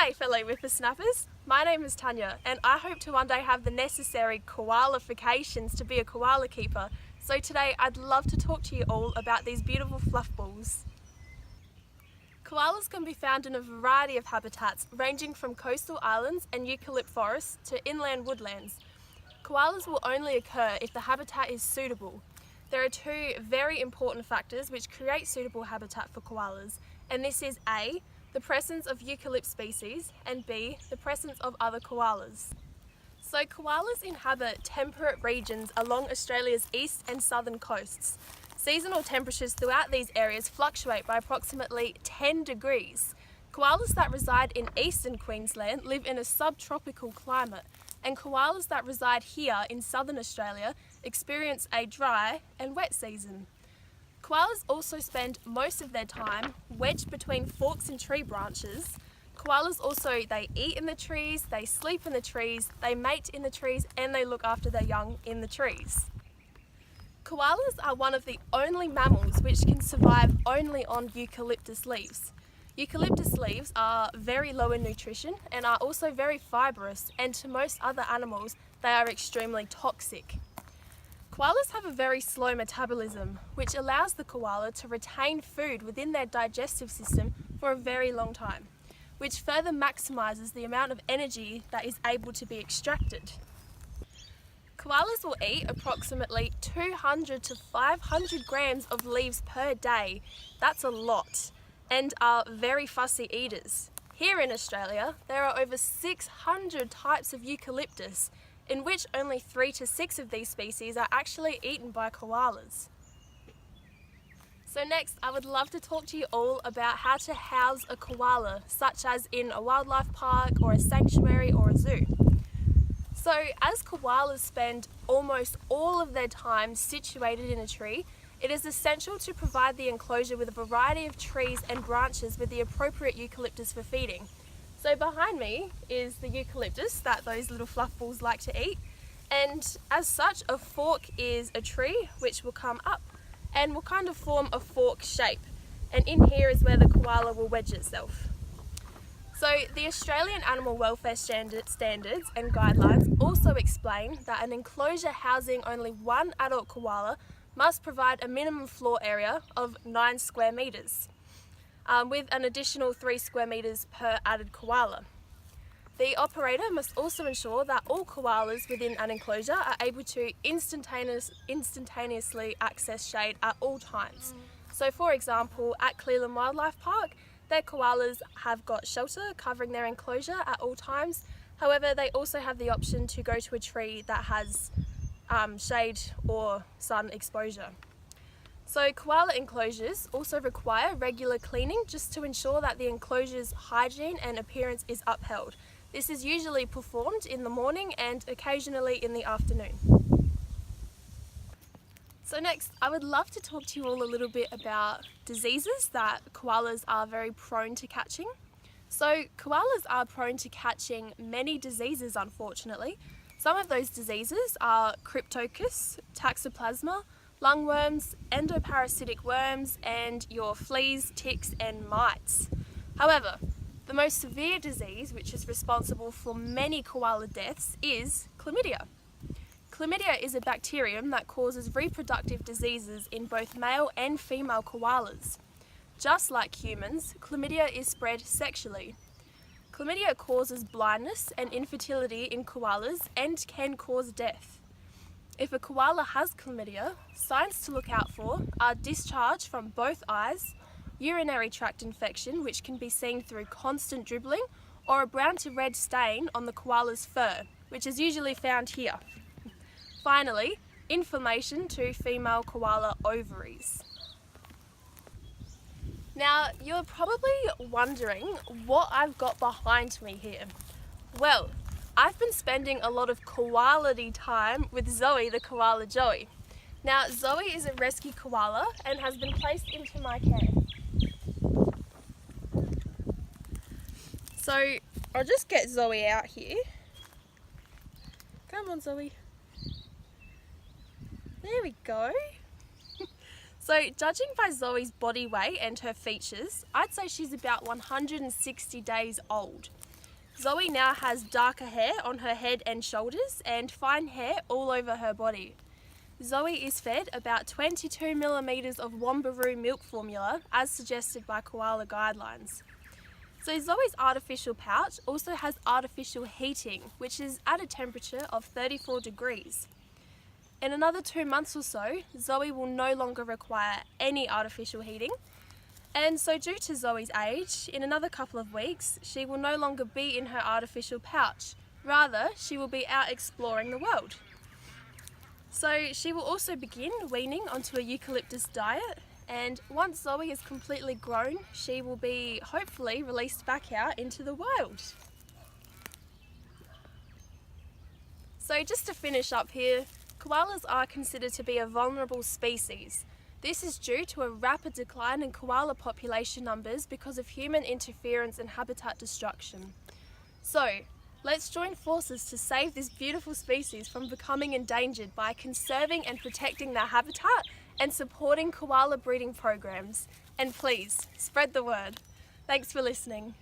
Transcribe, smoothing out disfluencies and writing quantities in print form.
G'day fellow whippersnappers, my name is Tanya and I hope to one day have the necessary koalifications to be a koala keeper. So today I'd love to talk to you all about these beautiful fluff balls. Koalas can be found in a variety of habitats ranging from coastal islands and eucalypt forests to inland woodlands. Koalas will only occur if the habitat is suitable. There are two very important factors which create suitable habitat for koalas, and this is A, the presence of eucalypt species, and B, the presence of other koalas. So koalas inhabit temperate regions along Australia's east and southern coasts. Seasonal temperatures throughout these areas fluctuate by approximately 10 degrees. Koalas that reside in eastern Queensland live in a subtropical climate, and koalas that reside here in southern Australia experience a dry and wet season. Koalas also spend most of their time wedged between forks in tree branches. Koalas also, they eat in the trees, they sleep in the trees, they mate in the trees, and they look after their young in the trees. Koalas are one of the only mammals which can survive only on eucalyptus leaves. Eucalyptus leaves are very low in nutrition and are also very fibrous, and to most other animals they are extremely toxic. Koalas have a very slow metabolism, which allows the koala to retain food within their digestive system for a very long time, which further maximises the amount of energy that is able to be extracted. Koalas will eat approximately 200 to 500 grams of leaves per day. That's a lot, and are very fussy eaters. Here in Australia, there are over 600 types of eucalyptus, in which only 3 to 6 of these species are actually eaten by koalas. So next, I would love to talk to you all about how to house a koala, such as in a wildlife park or a sanctuary or a zoo. So as koalas spend almost all of their time situated in a tree, it is essential to provide the enclosure with a variety of trees and branches with the appropriate eucalyptus for feeding. So behind me is the eucalyptus that those little fluff balls like to eat, and as such a fork is a tree which will come up and will kind of form a fork shape, and in here is where the koala will wedge itself. So the Australian Animal Welfare Standards and Guidelines also explain that an enclosure housing only one adult koala must provide a minimum floor area of 9 square metres. With an additional 3 square metres per added koala. The operator must also ensure that all koalas within an enclosure are able to instantaneously access shade at all times. So for example, at Cleland Wildlife Park, their koalas have got shelter covering their enclosure at all times. However, they also have the option to go to a tree that has shade or sun exposure. So koala enclosures also require regular cleaning just to ensure that the enclosure's hygiene and appearance is upheld. This is usually performed in the morning and occasionally in the afternoon. So next, I would love to talk to you all a little bit about diseases that koalas are very prone to catching. So koalas are prone to catching many diseases, unfortunately. Some of those diseases are cryptococcus, toxoplasma, lungworms, endoparasitic worms, and your fleas, ticks and mites. However, the most severe disease which is responsible for many koala deaths is chlamydia. Chlamydia is a bacterium that causes reproductive diseases in both male and female koalas. Just like humans, chlamydia is spread sexually. Chlamydia causes blindness and infertility in koalas and can cause death. If a koala has chlamydia, signs to look out for are discharge from both eyes, urinary tract infection which can be seen through constant dribbling, or a brown to red stain on the koala's fur, which is usually found here. Finally, inflammation to female koala ovaries. Now, you're probably wondering what I've got behind me here. Well, I've been spending a lot of koality time with Zoe the koala joey. Now, Zoe is a rescue koala and has been placed into my care. So, I'll just get Zoe out here. Come on, Zoe. There we go. So judging by Zoe's body weight and her features, I'd say she's about 160 days old. Zoe now has darker hair on her head and shoulders and fine hair all over her body. Zoe is fed about 22 millimetres of Wombaroo milk formula as suggested by koala guidelines. So Zoe's artificial pouch also has artificial heating, which is at a temperature of 34 degrees. In another 2 months or so, Zoe will no longer require any artificial heating. And so due to Zoe's age, in another couple of weeks, she will no longer be in her artificial pouch. Rather, she will be out exploring the world. So she will also begin weaning onto a eucalyptus diet, and once Zoe is completely grown, she will be hopefully released back out into the wild. So just to finish up here, koalas are considered to be a vulnerable species. This is due to a rapid decline in koala population numbers because of human interference and habitat destruction. So, let's join forces to save this beautiful species from becoming endangered by conserving and protecting their habitat and supporting koala breeding programs. And please, spread the word. Thanks for listening.